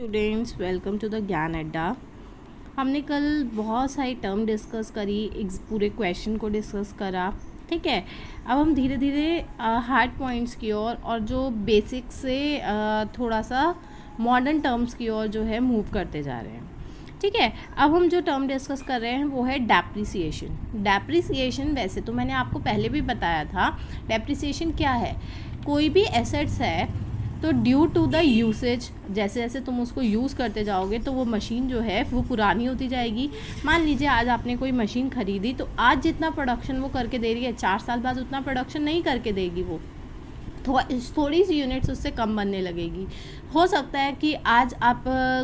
Students, welcome to the ज्ञान अड्डा। हमने कल बहुत सारी टर्म डिस्कस करी, एक पूरे क्वेश्चन को डिस्कस करा। ठीक है, अब हम धीरे धीरे हार्ड पॉइंट्स की ओर और जो बेसिक से थोड़ा सा मॉडर्न टर्म्स की ओर जो है मूव करते जा रहे हैं। ठीक है, अब हम जो टर्म डिस्कस कर रहे हैं वो है डेप्रिसिएशन। डेप्रिसिएशन वैसे तो मैंने आपको पहले भी बताया था। डेप्रिसिएशन क्या है? कोई भी एसेट्स है तो ड्यू टू द यूसेज, जैसे जैसे तुम उसको यूज़ करते जाओगे तो वो मशीन जो है वो पुरानी होती जाएगी। मान लीजिए आज आपने कोई मशीन ख़रीदी तो आज जितना प्रोडक्शन वो करके दे रही है 4 साल बाद उतना प्रोडक्शन नहीं करके देगी। वो थोड़ी सी यूनिट्स उससे कम बनने लगेगी। हो सकता है कि आज आप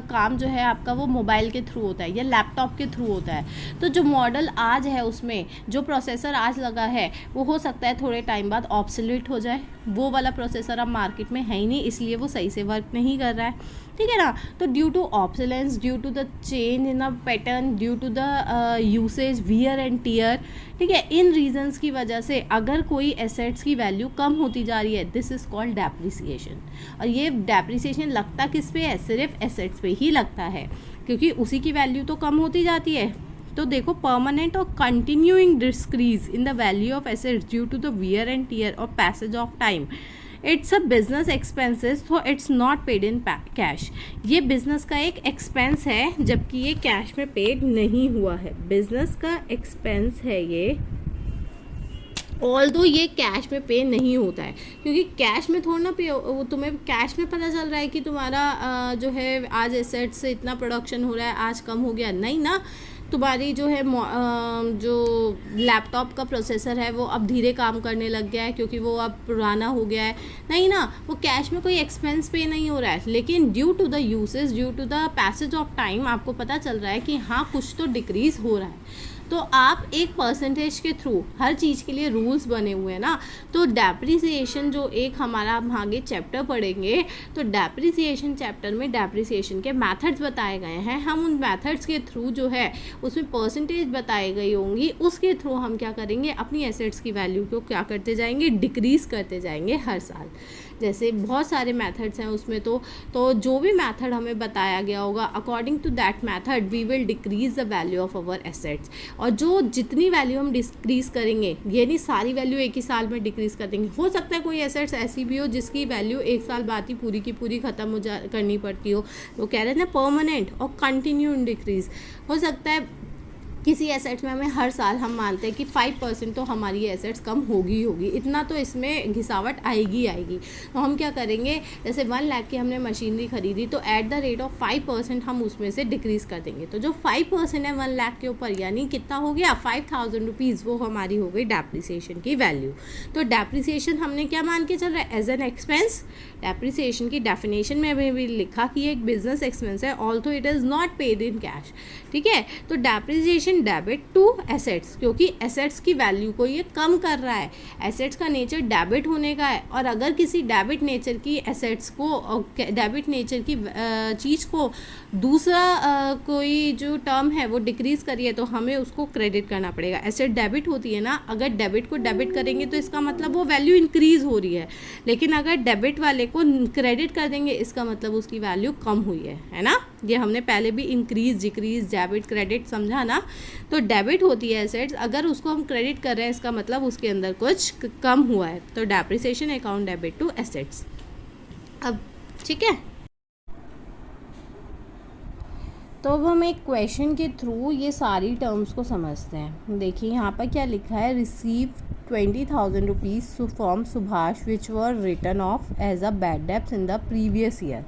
काम जो है आपका वो मोबाइल के थ्रू होता है या लैपटॉप के थ्रू होता है, तो जो मॉडल आज है उसमें जो प्रोसेसर आज लगा है वो हो सकता है थोड़े टाइम बाद ऑब्सोलीट हो जाए। वो वाला प्रोसेसर अब मार्केट में है ही नहीं, इसलिए वो सही से वर्क नहीं कर रहा है। ठीक है ना। तो due to obsolescence, due to the change in the pattern, due to the usage, wear and tear, ठीक है, इन रीजंस की वजह से अगर कोई एसेट्स की वैल्यू कम होती जा रही है, दिस इज़ कॉल्ड डेप्रिसिएशन। और ये डेप्रिसिएशन लगता किस पे है? सिर्फ एसेट्स पे ही लगता है, क्योंकि उसी की वैल्यू तो कम होती जाती है। तो देखो, परमानेंट और continuing decrease in the value of assets due to the wear and tear और passage of time, it's a business expenses, तो it's not paid in cash. ये बिजनेस का एक एक्सपेंस है, जबकि ये कैश में पेड नहीं हुआ है। बिजनेस का एक्सपेंस है ये, ऑल्दो ये कैश में पे नहीं होता है, क्योंकि कैश में थोड़ा ना पे, तुम्हें कैश में पता चल रहा है कि तुम्हारा जो है आज एसेट से इतना प्रोडक्शन हो रहा है, आज कम हो गया, नहीं ना। तुम्हारी जो है जो लैपटॉप का प्रोसेसर है वो अब धीरे काम करने लग गया है क्योंकि वो अब पुराना हो गया है, नहीं ना। वो कैश में कोई एक्सपेंस पे नहीं हो रहा है, लेकिन due to the usage, due to the passage of time आपको पता चल रहा है कि हाँ कुछ तो डिक्रीज़ हो रहा है। तो आप एक परसेंटेज के थ्रू, हर चीज़ के लिए रूल्स बने हुए हैं ना। तो डेप्रिसिएशन जो एक हमारा हम आगे चैप्टर पढ़ेंगे, तो डेप्रिसिएशन चैप्टर में डेप्रिसिएशन के मेथड्स बताए गए हैं। हम उन मेथड्स के थ्रू जो है उसमें परसेंटेज बताई गई होंगी, उसके थ्रू हम क्या करेंगे, अपनी एसेट्स की वैल्यू को क्या करते जाएंगे, डिक्रीज़ करते जाएंगे हर साल। जैसे बहुत सारे मेथड्स हैं उसमें, तो जो भी मेथड हमें बताया गया होगा, according to that method we will decrease the value of our assets. और जो जितनी वैल्यू हम डिक्रीज़ करेंगे, ये नहीं सारी वैल्यू एक ही साल में डिक्रीज़ कर देंगे। हो सकता है कोई एसेट्स ऐसी भी हो जिसकी वैल्यू एक साल बाद ही पूरी की पूरी ख़त्म हो करनी पड़ती हो। तो कह रहे हैं ना परमानेंट और कंटिन्यू डिक्रीज़। हो सकता है किसी एसेट्स में हमें हर साल हम मानते हैं कि 5% तो हमारी एसेट्स कम होगी इतना तो इसमें घिसावट आएगी। तो हम क्या करेंगे, जैसे 1 लाख की हमने मशीनरी खरीदी तो एट द रेट ऑफ 5% हम उसमें से डिक्रीज़ कर देंगे। तो जो 5% है 1 लाख के ऊपर, यानी कितना हो गया, 5000 रुपीज़, वो हमारी हो गई डेप्रिसिएशन की वैल्यू। तो डेप्रिसिएशन हमने क्या मान के चल रहा है, एज एन एक्सपेंस। डेप्रिसिएशन की डेफिनेशन में भी लिखा कि एक बिजनेस एक्सपेंस है, although it is not paid in cash. ठीक है, तो डेप्रिसिएशन डेबिट टू एसेट्स, क्योंकि एसेट्स की वैल्यू को ये कम कर रहा है। एसेट्स का नेचर डेबिट होने का है, और अगर किसी डेबिट नेचर की एसेट्स को, डेबिट नेचर की चीज़ को दूसरा कोई जो टर्म है वो डिक्रीज़ करिए तो हमें उसको क्रेडिट करना पड़ेगा। एसेट डेबिट होती है ना, अगर डेबिट को डेबिट करेंगे तो इसका मतलब वो वैल्यू इंक्रीज़ हो रही है, लेकिन अगर डेबिट वाले को क्रेडिट कर देंगे इसका मतलब उसकी वैल्यू कम हुई है ना। ये हमने पहले भी इंक्रीज, डिक्रीज, डेबिट, क्रेडिट समझा ना। तो डेबिट होती है एसेट्स, अगर उसको हम क्रेडिट कर रहे हैं इसका मतलब उसके अंदर कुछ कम हुआ है। तो depreciation account debit to assets. अब ठीक है, तो अब हम एक क्वेश्चन के थ्रू ये सारी टर्म्स को समझते हैं। देखिए यहाँ पर क्या लिखा है, receive 20,000 rupees from Subhash which were return of as a bad debts in the previous year.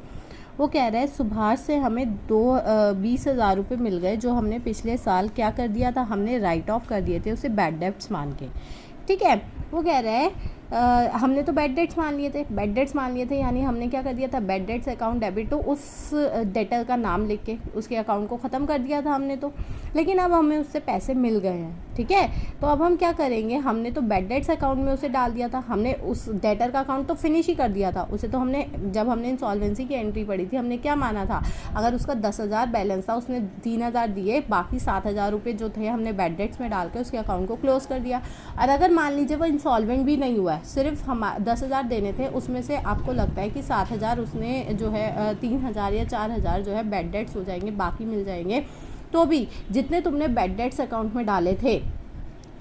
वो कह रहा है सुभाष से हमें 20,000 रुपये मिल गए जो हमने पिछले साल क्या कर दिया था, हमने राइट ऑफ कर दिए थे उसे बैड डेब्ट्स मान के। ठीक है, वो कह रहा है हमने तो बैड डेट्स मान लिए थे, यानी हमने क्या कर दिया था, bad debts account debit to उस डेटर का नाम लिख के उसके अकाउंट को ख़त्म कर दिया था हमने तो, लेकिन अब हमें उससे पैसे मिल गए हैं। ठीक है, तो अब हम क्या करेंगे, हमने तो बैड डेट्स अकाउंट में उसे डाल दिया था, हमने उस डेटर का अकाउंट तो फिनिश ही कर दिया था। उसे तो हमने, जब हमने इंसॉल्वेंसी की एंट्री पड़ी थी, हमने क्या माना था, अगर उसका 10,000 बैलेंस था, उसने 3,000 दिए, बाकी 7,000 रुपये जो थे हमने बैड डेट्स में डाल के उसके अकाउंट को क्लोज कर दिया। और अगर मान लीजिए वो इंसॉल्वेंट भी नहीं हुआ है, सिर्फ हम 10,000 देने थे, उसमें से आपको लगता है कि 7,000 उसने जो है 3,000 या 4,000 जो है बैड डेट्स हो जाएंगे, बाकी मिल जाएंगे, तो भी जितने तुमने बैड डेट्स अकाउंट में डाले थे,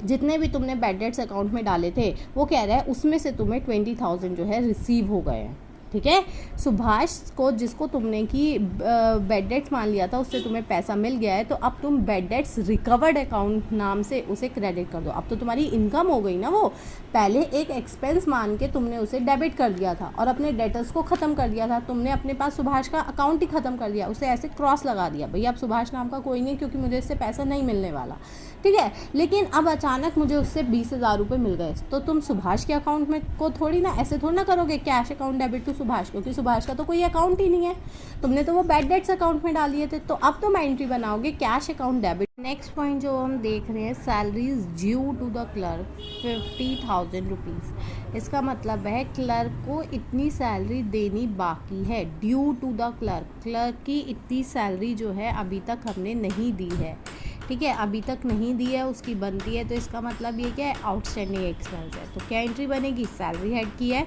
जितने भी तुमने बैड डेट्स अकाउंट में डाले थे, वो कह रहा है उसमें से तुम्हें 20,000 जो है रिसीव हो गए हैं। ठीक है, सुभाष को, जिसको तुमने कि बैड डेट्स मान लिया था, उससे तुम्हें पैसा मिल गया है, तो अब तुम बैड डेट्स रिकवर्ड अकाउंट नाम से उसे क्रेडिट कर दो। अब तो तुम्हारी इनकम हो गई ना, वो पहले एक एक्सपेंस मान के तुमने उसे डेबिट कर दिया था और अपने डेटर्स को ख़त्म कर दिया था, तुमने अपने पास सुभाष का अकाउंट ही ख़त्म कर दिया, उसे ऐसे क्रॉस लगा दिया, भैया अब सुभाष नाम का कोई नहीं, क्योंकि मुझे इससे पैसा नहीं मिलने वाला। ठीक है, लेकिन अब अचानक मुझे उससे 20,000 रुपये मिल गए, तो तुम सुभाष के अकाउंट में को थोड़ी ना ऐसे थोड़ी ना करोगे cash account debit to Subhash, क्योंकि सुभाष का तो कोई अकाउंट ही नहीं है, तुमने तो वो बैड डेट्स अकाउंट में डाल दिए थे। तो अब तुम एंट्री बनाओगे cash account debit. Next point जो हम देख रहे हैं, salaries due to the clerk 50,000 rupees. इसका मतलब है क्लर्क को इतनी सैलरी देनी बाकी है, due to the clerk, clerk की इतनी सैलरी जो है अभी तक हमने नहीं दी है। ठीक है, अभी तक नहीं दी है, उसकी बनती है, तो इसका मतलब ये क्या है, आउटस्टैंडिंग एक्सपेंस है। तो क्या एंट्री बनेगी, सैलरी हेड की है,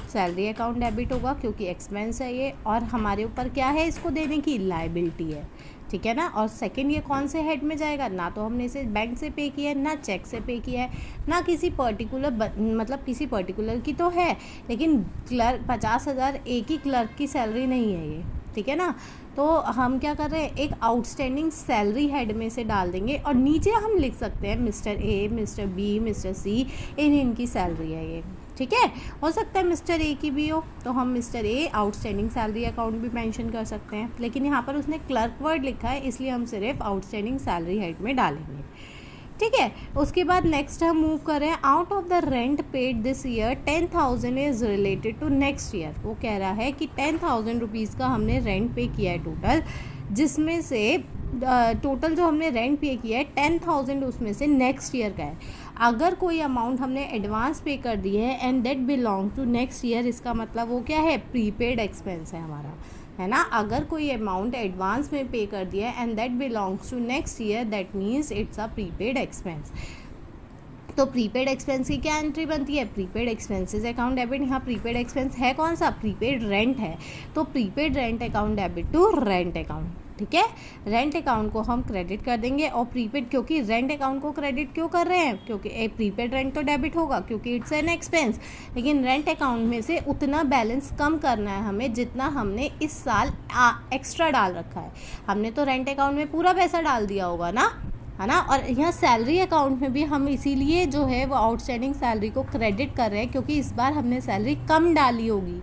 सैलरी अकाउंट डेबिट होगा क्योंकि एक्सपेंस है ये, और हमारे ऊपर क्या है इसको देने की, लायबिलिटी है। ठीक है ना, और सेकंड ये कौन से हेड में जाएगा, ना तो हमने इसे बैंक से पे किया है, ना चेक से पे किया है, ना किसी पर्टिकुलर मतलब किसी पर्टिकुलर की तो है, लेकिन क्लर्क 50,000 एक ही क्लर्क की सैलरी नहीं है ये। ठीक है ना, तो हम क्या कर रहे हैं, एक आउटस्टैंडिंग सैलरी हेड में से डाल देंगे और नीचे हम लिख सकते हैं mister A, mister B, mister C, इनकी सैलरी है ये। ठीक है, हो सकता है मिस्टर ए की भी हो, तो हम mister A outstanding salary account भी मेंशन कर सकते हैं, लेकिन यहाँ पर उसने क्लर्क वर्ड लिखा है, इसलिए हम सिर्फ आउटस्टैंडिंग सैलरी हेड में डालेंगे। ठीक है, उसके बाद नेक्स्ट हम मूव कर रहे हैं, out of the rent paid this year 10,000 is related to next year. वो कह रहा है कि 10,000 रुपीज़ का हमने रेंट पे किया है टोटल, जिसमें से टोटल जो हमने रेंट पे किया है 10,000 उसमें से नेक्स्ट ईयर का है। अगर कोई अमाउंट हमने एडवांस पे कर दी है and that belong to next year, इसका मतलब वो क्या है, प्रीपेड एक्सपेंस है हमारा, है ना। अगर कोई अमाउंट एडवांस में पे कर दिया है and that belongs to next year, that means it's a prepaid expense. तो प्रीपेड एक्सपेंस की क्या एंट्री बनती है, प्रीपेड एक्सपेंसेस अकाउंट डेबिट। यहाँ प्रीपेड एक्सपेंस है कौन सा, प्रीपेड रेंट है, तो prepaid rent account debit to rent account. ठीक है, रेंट अकाउंट को हम क्रेडिट कर देंगे, और प्रीपेड, क्योंकि रेंट अकाउंट को क्रेडिट क्यों कर रहे हैं, क्योंकि प्रीपेड रेंट तो डेबिट होगा क्योंकि इट्स एन एक्सपेंस, लेकिन रेंट अकाउंट में से उतना बैलेंस कम करना है हमें जितना हमने इस साल एक्स्ट्रा डाल रखा है। हमने तो रेंट अकाउंट में पूरा पैसा डाल दिया होगा ना, है ना। और यहाँ सैलरी अकाउंट में भी हम इसीलिए जो है वो आउटस्टैंडिंग सैलरी को क्रेडिट कर रहे हैं, क्योंकि इस बार हमने सैलरी कम डाली होगी।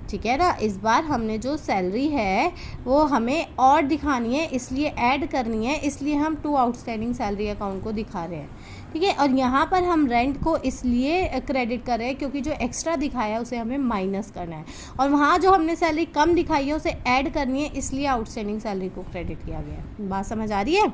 ठीक है ना, इस बार हमने जो सैलरी है वो हमें और दिखानी है, इसलिए ऐड करनी है, इसलिए हम टू आउटस्टैंडिंग सैलरी अकाउंट को दिखा रहे हैं। ठीक है, और यहाँ पर हम रेंट को इसलिए क्रेडिट कर रहे हैं क्योंकि जो एक्स्ट्रा दिखाया है उसे हमें माइनस करना है, और वहाँ जो हमने सैलरी कम दिखाई है उसे ऐड करनी है, इसलिए आउटस्टैंडिंग सैलरी को क्रेडिट किया गया है। बात समझ आ रही है।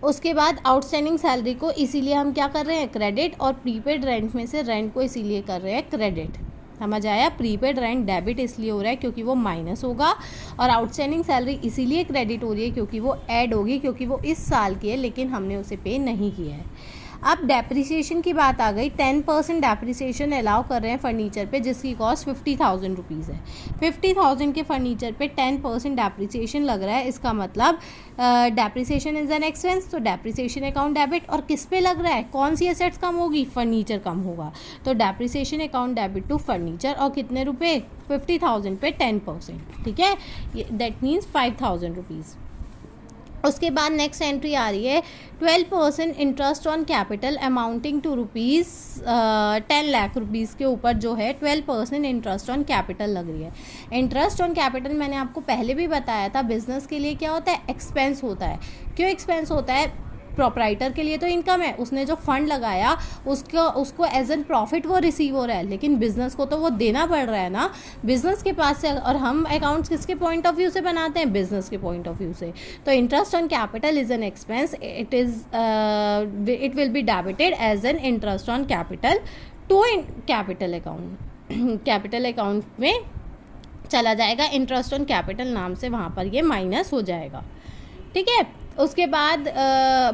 उसके बाद आउटस्टैंडिंग सैलरी को इसीलिए हम क्या कर रहे हैं, क्रेडिट, और प्रीपेड रेंट में से रेंट को इसीलिए कर रहे हैं क्रेडिट। समझ आया, प्रीपेड रेंट डेबिट इसलिए हो रहा है क्योंकि वो माइनस होगा, और आउटस्टैंडिंग सैलरी इसीलिए क्रेडिट हो रही है क्योंकि वो ऐड होगी, क्योंकि वो इस साल की है लेकिन हमने उसे पे नहीं किया है। अब डेप्रिसिएशन की बात आ गई, 10% डेप्रिसिएशन अलाउ कर रहे हैं फर्नीचर पे, जिसकी कॉस्ट 50,000 रुपीज़ है। 50,000 के फर्नीचर पे 10% डेप्रिसिएशन लग रहा है, इसका मतलब डेप्रिसिएशन इज एन एक्सपेंस, तो डेप्रिसिएशन अकाउंट डेबिट। और किस पे लग रहा है, कौन सी एसेट्स कम होगी, फर्नीचर कम होगा, तो depreciation account debit to furniture. और कितने रुपए, 50,000 पे 10%। ठीक है, दैट मीन्स 5,000 रुपीज़। उसके बाद नेक्स्ट एंट्री आ रही है, 12% interest on capital amounting to rupees 10 lakh rupees के ऊपर जो है 12% इंटरेस्ट ऑन कैपिटल लग रही है। इंटरेस्ट ऑन कैपिटल मैंने आपको पहले भी बताया था, बिजनेस के लिए क्या होता है, एक्सपेंस होता है। क्यों एक्सपेंस होता है, प्रोप्राइटर के लिए तो इनकम है, उसने जो फंड लगाया उसको एज एन प्रॉफिट वो रिसीव हो रहा है, लेकिन बिजनेस को तो वो देना पड़ रहा है ना बिजनेस के पास से। और हम अकाउंट्स किसके पॉइंट ऑफ व्यू से बनाते हैं, बिजनेस के पॉइंट ऑफ व्यू से। तो interest on capital is an expense, it will be debited as an interest on capital to capital account. Capital account में चला जाएगा, इंटरेस्ट ऑन कैपिटल नाम से वहाँ पर ये माइनस हो जाएगा। ठीक है, उसके बाद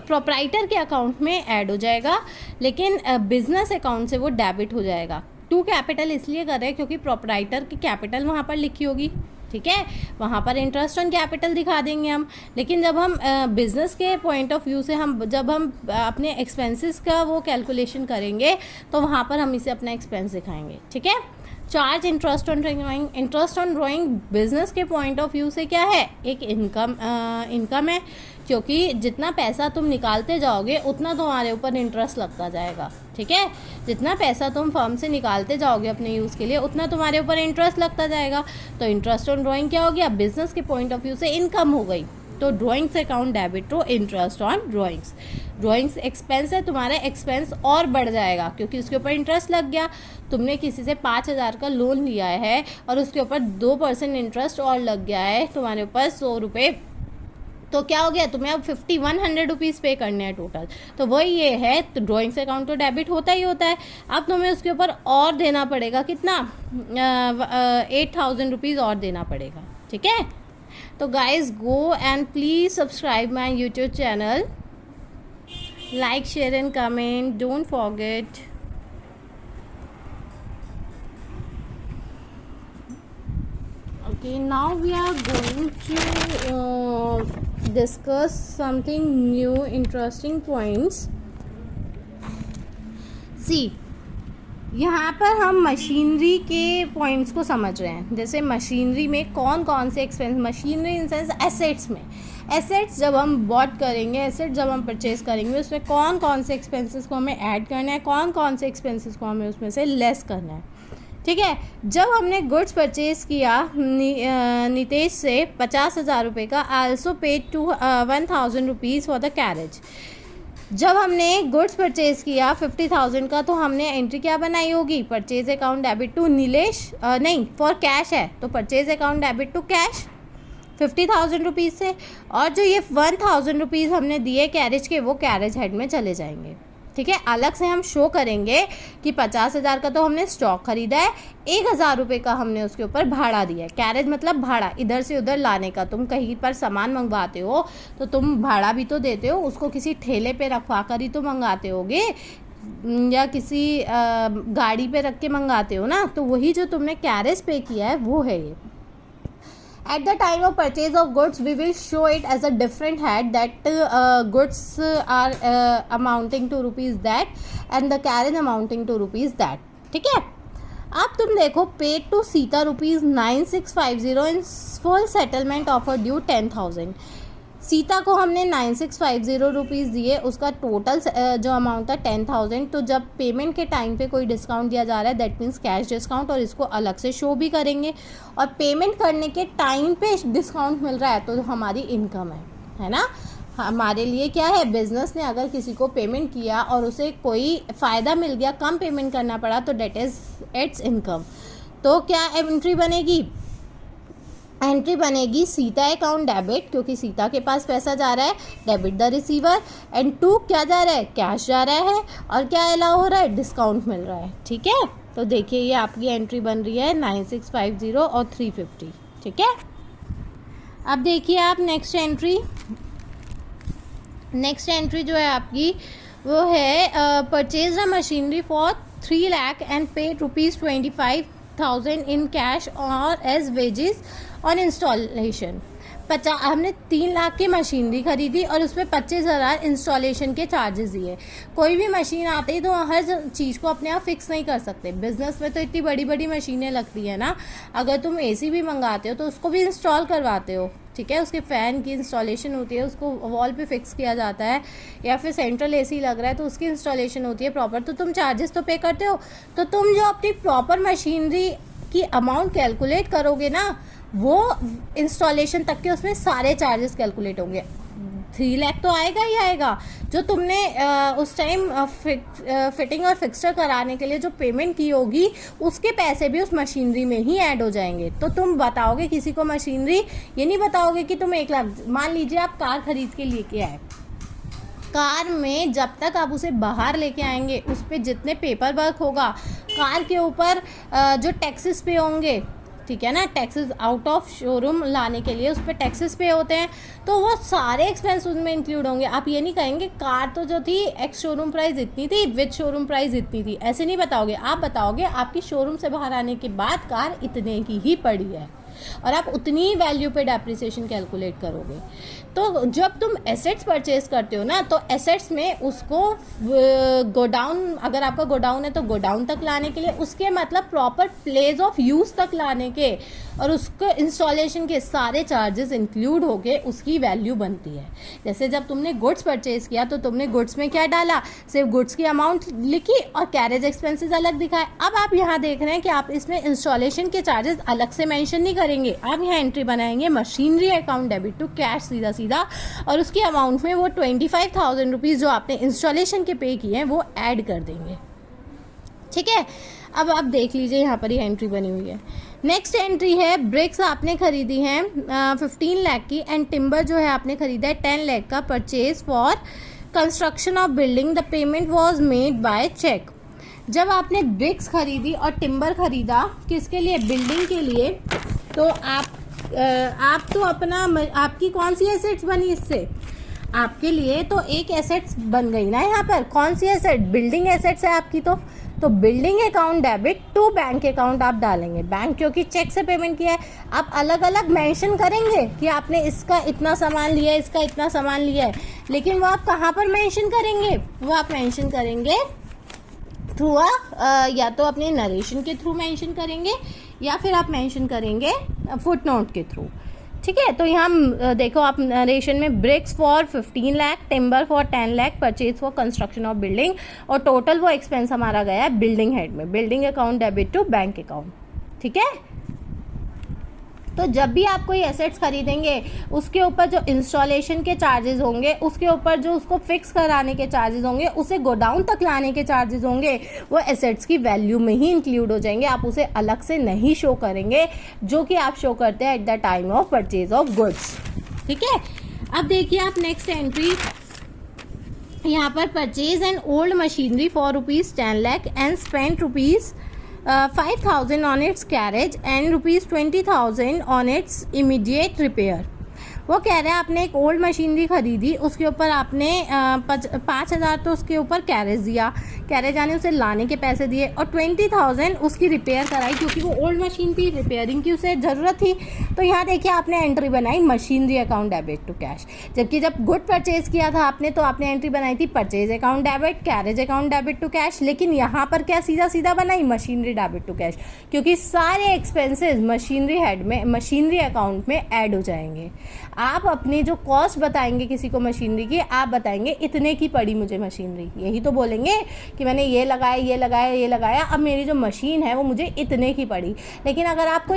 प्रोप्राइटर के अकाउंट में ऐड हो जाएगा, लेकिन बिजनेस अकाउंट से वो डेबिट हो जाएगा। टू कैपिटल इसलिए कर रहे हैं क्योंकि प्रोप्राइटर की कैपिटल वहाँ पर लिखी होगी, ठीक है, वहाँ पर इंटरेस्ट ऑन कैपिटल दिखा देंगे हम। लेकिन जब हम बिजनेस के पॉइंट ऑफ व्यू से जब हम अपने एक्सपेंसेस का वो कैलकुलेशन करेंगे तो वहाँ पर हम इसे अपना एक्सपेंस दिखाएंगे, ठीक है। Charge interest on drawing, interest on drawing business के पॉइंट ऑफ व्यू से क्या है, एक इनकम है, क्योंकि जितना पैसा तुम निकालते जाओगे उतना तुम्हारे ऊपर इंटरेस्ट लगता जाएगा, ठीक है। जितना पैसा तुम फर्म से निकालते जाओगे अपने यूज़ के लिए उतना तुम्हारे ऊपर इंटरेस्ट लगता जाएगा। तो इंटरेस्ट ऑन ड्राइंग क्या हो गया, बिजनेस के पॉइंट ऑफ व्यू से इनकम हो गई। तो drawings account debit to interest on drawings. Drawings expense है, तुम्हारा एक्सपेंस और बढ़ जाएगा क्योंकि उसके ऊपर इंटरेस्ट लग गया। तुमने किसी से 5,000 का लोन लिया है और उसके ऊपर 2% इंटरेस्ट और लग गया है तुम्हारे ऊपर 100 रुपये, तो क्या हो गया, तुम्हें अब 5100 रुपीज़ पे करने हैं टोटल। तो वही ये है, तो ड्राइंग्स अकाउंट तो डेबिट होता ही होता है। अब तुम्हें उसके ऊपर और देना पड़ेगा कितना, 8000 रुपीज़ और देना पड़ेगा, ठीक है। तो guys go and please subscribe my YouTube channel, like, share and comment, don't forget. Okay, now we are going to discuss something new, interesting points. See, यहाँ पर हम मशीनरी के पॉइंट्स को समझ रहे हैं। जैसे मशीनरी में कौन कौन से expense, machinery in sense assets में, एसेट्स जब हम बॉट करेंगे, एसेट जब हम परचेज करेंगे, उसमें कौन कौन से एक्सपेंसेस को हमें ऐड करना है, कौन कौन से एक्सपेंसेस को हमें उसमें से लेस करना है, ठीक है। जब हमने गुड्स परचेज किया नितेश से 50,000 रुपये का, also paid to 1,000 rupees for the carriage. जब हमने गुड्स परचेज किया 50,000 का, तो हमने एंट्री क्या बनाई होगी, purchase account debit to Nilesh, नहीं फॉर कैश है तो purchase account debit to cash 50,000 rupees से, और जो ये 1,000 रुपीज़ हमने दिए कैरेज के, वो कैरेज हेड में चले जाएंगे, ठीक है। अलग से हम शो करेंगे कि 50,000 का तो हमने स्टॉक खरीदा है, 1,000 रुपये का हमने उसके ऊपर भाड़ा दिया है। कैरेज मतलब भाड़ा, इधर से उधर लाने का। तुम कहीं पर सामान मंगवाते हो तो तुम भाड़ा भी तो देते हो, उसको किसी ठेले पे रखवा कर ही तो मंगाते होगे, या किसी गाड़ी पे रख के मंगाते हो ना, तो वही जो तुमने कैरेज पे किया है वो है ये। At the time of purchase of goods, we will show it as a different head that goods are amounting to rupees that and the carriage amounting to rupees that, ठीक है। अब तुम देखो, paid to Sita rupees 9650 in full settlement offer due 10,000। Sita को हमने 9650 rupees दिए, उसका total जो अमाउंट था 10,000। तो जब पेमेंट के टाइम पे कोई डिस्काउंट दिया जा रहा है, दैट मीन्स कैश डिस्काउंट, और इसको अलग से शो भी करेंगे। और पेमेंट करने के टाइम पे डिस्काउंट मिल रहा है तो हमारी इनकम है ना। हमारे लिए क्या है, बिजनेस ने अगर किसी को पेमेंट किया और उसे कोई फ़ायदा मिल गया, कम पेमेंट करना पड़ा, तो डेट इज़ इट्स इनकम। तो क्या एंट्री बनेगी, एंट्री बनेगी सीता अकाउंट डेबिट, क्योंकि सीता के पास पैसा जा रहा है, debit the receiver, and to क्या जा रहा है, कैश जा रहा है, और क्या अलाउ हो रहा है, डिस्काउंट मिल रहा है, ठीक है। तो देखिए ये आपकी एंट्री बन रही है 9650 और 350, ठीक है। अब देखिए आप नेक्स्ट एंट्री जो है आपकी वो है purchase the machinery for 3 lakh and paid ₹25,000 in cash और एज वेजेस ऑन इंस्टॉलेशन। हमने 3 लाख की मशीनरी खरीदी और उसमें 25,000 इंस्टॉलेशन के चार्जेस दिए। कोई भी मशीन आती है तो हर चीज़ को अपने आप फिक्स नहीं कर सकते। बिजनेस में तो इतनी बड़ी बड़ी मशीनें लगती है ना, अगर तुम एसी भी मंगाते हो तो उसको भी इंस्टॉल करवाते हो, ठीक है। उसके फ़ैन की इंस्टॉलेशन होती है, उसको वॉल पे फिक्स किया जाता है, या फिर सेंट्रल एसी लग रहा है तो उसकी इंस्टॉलेशन होती है प्रॉपर, तो तुम चार्जेस तो पे करते हो। तो तुम जो अपनी प्रॉपर मशीनरी की अमाउंट कैलकुलेट करोगे ना, वो इंस्टॉलेशन तक के उसमें सारे चार्जेस कैलकुलेट होंगे। 3 लाख तो आएगा ही आएगा। जो तुमने उस टाइम फिटिंग और फिक्सचर कराने के लिए जो पेमेंट की होगी, उसके पैसे भी उस मशीनरी में ही ऐड हो जाएंगे। तो तुम बताओगे किसी को मशीनरी, ये नहीं बताओगे कि तुम 1 लाख, मान लीजिए आप कार खरीद के लेके आए, कार में जब तक आप उसे बाहर लेके आएंगे उस पर जितने पेपर वर्क होगा, कार के ऊपर जो टैक्सेस पे होंगे, ठीक है ना, टैक्सेस आउट ऑफ शोरूम लाने के लिए उस पर टैक्सेस पे होते हैं, तो वो सारे एक्सपेंस उसमें इंक्लूड होंगे। आप ये नहीं कहेंगे कार तो जो थी एक्स शोरूम प्राइस इतनी थी, विद शोरूम प्राइस इतनी थी, ऐसे नहीं बताओगे। आप बताओगे आपकी शोरूम से बाहर आने के बाद कार इतने की ही पड़ी है, और आप उतनी वैल्यू पे डेप्रिसिएशन कैलकुलेट करोगे। तो जब तुम एसेट्स परचेज करते हो ना, तो एसेट्स में उसको गोडाउन, अगर आपका गोडाउन है तो गोडाउन तक लाने के लिए, उसके मतलब प्रॉपर प्लेस ऑफ यूज़ तक लाने के, और उसको इंस्टॉलेशन के सारे चार्जेस इंक्लूड होके उसकी वैल्यू बनती है। जैसे जब तुमने गुड्स परचेज किया तो तुमने गुड्स में क्या डाला, सिर्फ गुड्स की अमाउंट लिखी और कैरेज एक्सपेंसेस अलग दिखाए। अब आप यहाँ देख रहे हैं कि आप इसमें इंस्टॉलेशन के चार्जेस अलग से मेंशन नहीं करेंगे, आप यहाँ एंट्री बनाएंगे machinery account debit to cash सीधा सीधा, और उसकी अमाउंट में वो 25,000 रुपीज़ जो आपने इंस्टॉलेशन के पे किए हैं वो ऐड कर देंगे। ठीक है, अब आप देख लीजिए यहाँ पर ही एंट्री बनी हुई है। नेक्स्ट एंट्री है, ब्रिक्स आपने खरीदी हैं 15 लाख की, एंड टिम्बर जो है आपने खरीदा है 10 लाख का, purchase for construction of building, the payment was made by cheque. जब आपने ब्रिक्स खरीदी और टिम्बर खरीदा किसके लिए, बिल्डिंग के लिए, तो आप तो अपना, आपकी कौन सी एसेट्स बनी इससे, आपके लिए तो एक एसेट्स बन गई ना यहाँ पर। कौन सी एसेट, बिल्डिंग एसेट्स है आपकी, तो building account debit to bank account आप डालेंगे। बैंक क्योंकि चेक से पेमेंट किया है, आप अलग अलग मेंशन करेंगे कि आपने इसका इतना सामान लिया है, इसका इतना सामान लिया है, लेकिन वो आप कहाँ पर मेंशन करेंगे, वो आप मेंशन करेंगे थ्रू या तो अपने नरेशन के थ्रू मेंशन करेंगे, या फिर आप मेंशन करेंगे फुट नोट के थ्रू। ठीक है, तो यहाँ देखो आप नरेशन में bricks for 15 lakh, timber for 10 lakh, purchase for construction of building, और टोटल वो एक्सपेंस हमारा गया है बिल्डिंग हेड में, building account debit to bank account. ठीक है, तो जब भी आप कोई एसेट्स खरीदेंगे उसके ऊपर जो इंस्टॉलेशन के चार्जेस होंगे, उसके ऊपर जो उसको फिक्स कराने के चार्जेस होंगे, उसे गोडाउन तक लाने के चार्जेस होंगे, वो एसेट्स की वैल्यू में ही इंक्लूड हो जाएंगे। आप उसे अलग से नहीं शो करेंगे, जो कि आप शो करते हैं at the time of purchase of goods. ठीक है, अब देखिए आप नेक्स्ट एंट्री यहाँ पर, purchase and old machinery for ₹10 lakh and spent ₹5,000 on its carriage and ₹20,000 on its immediate repair। वो कह रहे हैं आपने एक ओल्ड मशीनरी खरीदी, उसके ऊपर आपने 5,000 तो उसके ऊपर कैरेज दिया, कैरेज आने उसे लाने के पैसे दिए, और 20,000 उसकी रिपेयर कराई, क्योंकि वो ओल्ड मशीन थी, रिपेयरिंग की उसे ज़रूरत थी। तो यहाँ देखिए आपने एंट्री बनाई machinery account debit to cash. जबकि जब गुड परचेज किया था आपने, तो आपने एंट्री बनाई थी purchase account debit, carriage account debit to cash, लेकिन यहाँ पर क्या सीधा सीधा बनाई मशीनरी डेबिट टू कैश, क्योंकि सारे एक्सपेंसेस मशीनरी हेड में, मशीनरी अकाउंट में ऐड हो जाएंगे। आप अपनी जो कॉस्ट बताएंगे किसी को मशीनरी की, आप बताएंगे इतने की पड़ी मुझे मशीनरी, यही तो बोलेंगे कि मैंने ये लगाया, ये लगाया, ये लगाया, अब मेरी जो मशीन है वो मुझे इतने की पड़ी। लेकिन अगर आपको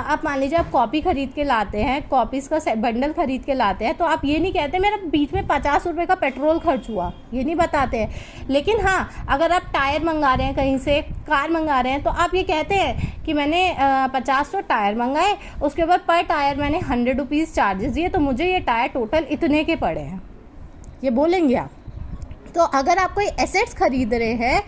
आप मान लीजिए आप कॉपी खरीद के लाते हैं, कॉपीज़ का बंडल खरीद के लाते हैं, तो आप ये नहीं कहते मेरा बीच में 50 रुपये का पेट्रोल खर्च हुआ, ये नहीं बताते हैं। लेकिन हाँ, अगर आप टायर मंगा रहे हैं कहीं से, कार मंगा रहे हैं, तो आप ये कहते हैं कि मैंने 50 तो टायर मंगाए, उसके बाद पर टायर मैंने 100 रुपीज़ चार्जेस दिए, तो मुझे ये टायर टोटल इतने के पड़े हैं, ये बोलेंगे आप। तो अगर आप कोई एसेट्स खरीद रहे हैं,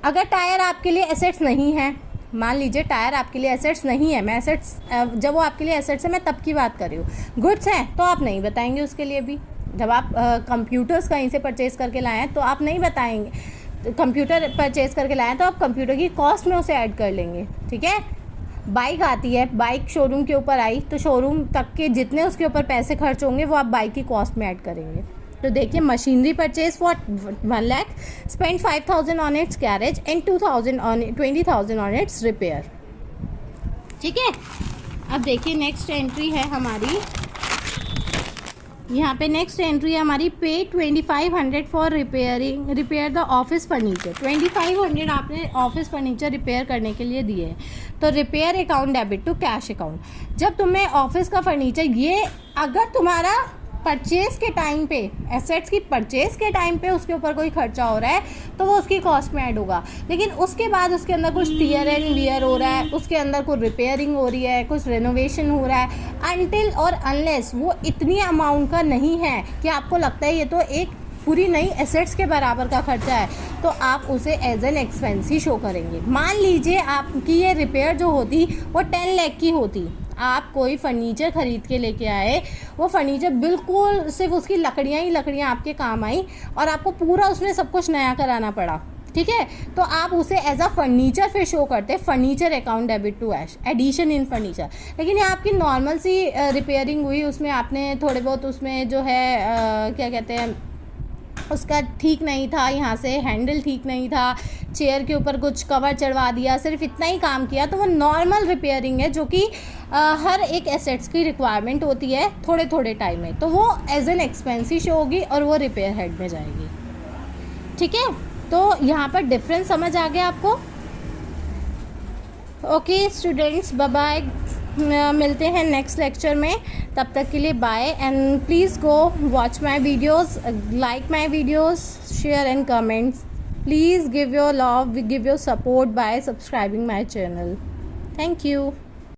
अगर टायर आपके लिए एसेट्स नहीं है, मान लीजिए टायर आपके लिए एसेट्स नहीं है, मैं एसेट्स, जब वो आपके लिए एसेट्स है मैं तब की बात कर रही हूँ, गुड्स हैं तो आप नहीं बताएंगे उसके लिए भी। जब आप कंप्यूटर्स कहीं से परचेज करके लाए हैं तो आप नहीं बताएंगे, कंप्यूटर परचेज करके लाए हैं तो आप कंप्यूटर की कॉस्ट में उसे ऐड कर लेंगे। ठीक है, बाइक आती है, बाइक शोरूम के ऊपर आई, तो शोरूम तक के जितने उसके ऊपर पैसे खर्च होंगे वो आप बाइक की कॉस्ट में ऐड करेंगे। तो देखिए machinery purchase for 1 lakh, spend 5,000 on it's carriage and 20,000 on it's repair. ठीक है, अब देखिए नेक्स्ट एंट्री है हमारी, यहाँ पे नेक्स्ट एंट्री है हमारी, पे 2,500 for repair the office furniture. 2,500 आपने ऑफिस फर्नीचर रिपेयर करने के लिए दिए हैं, तो repair account debit to cash account. जब तुम्हें ऑफिस का फर्नीचर, ये अगर तुम्हारा परचेज के टाइम पे, एसेट्स की परचेज के टाइम पे उसके ऊपर कोई खर्चा हो रहा है तो वो उसकी कॉस्ट में ऐड होगा, लेकिन उसके बाद उसके अंदर कुछ टीयर एंड वियर हो रहा है, उसके अंदर कुछ रिपेयरिंग हो रही है, कुछ रेनोवेशन हो रहा है, अनटिल और अनलेस वो इतनी अमाउंट का नहीं है कि आपको लगता है ये तो एक पूरी नई एसेट्स के बराबर का खर्चा है, तो आप उसे एज एन एक्सपेंस ही शो करेंगे। मान लीजिए आपकी ये रिपेयर जो होती वो 10 लाख की होती, आप कोई फर्नीचर ख़रीद के लेके आए, वो फर्नीचर बिल्कुल सिर्फ उसकी लकड़ियाँ ही लकड़ियाँ आपके काम आई और आपको पूरा उसमें सब कुछ नया कराना पड़ा, ठीक है, तो आप उसे एज अ फर्नीचर फिर शो करते हैं, furniture account debit to addition in furniture. लेकिन ये आपकी नॉर्मल सी रिपेयरिंग हुई, उसमें आपने थोड़े बहुत उसमें जो है क्या कहते हैं उसका ठीक नहीं था, यहाँ से हैंडल ठीक नहीं था, चेयर के ऊपर कुछ कवर चढ़वा दिया, सिर्फ इतना ही काम किया, तो वो नॉर्मल रिपेयरिंग है जो कि हर एक एसेट्स की रिक्वायरमेंट होती है थोड़े थोड़े टाइम में, तो वो एज एन एक्सपेंस ही शो होगी और वो रिपेयर हेड में जाएगी, ठीक है। तो यहाँ पर डिफरेंस समझ आ गया आपको। ओके स्टूडेंट्स, बाय बाय, मिलते हैं नेक्स्ट लेक्चर में, तब तक के लिए bye, and please go watch my videos, like my videos, share and comments, please give your love, give your support by subscribing my channel. Thank you.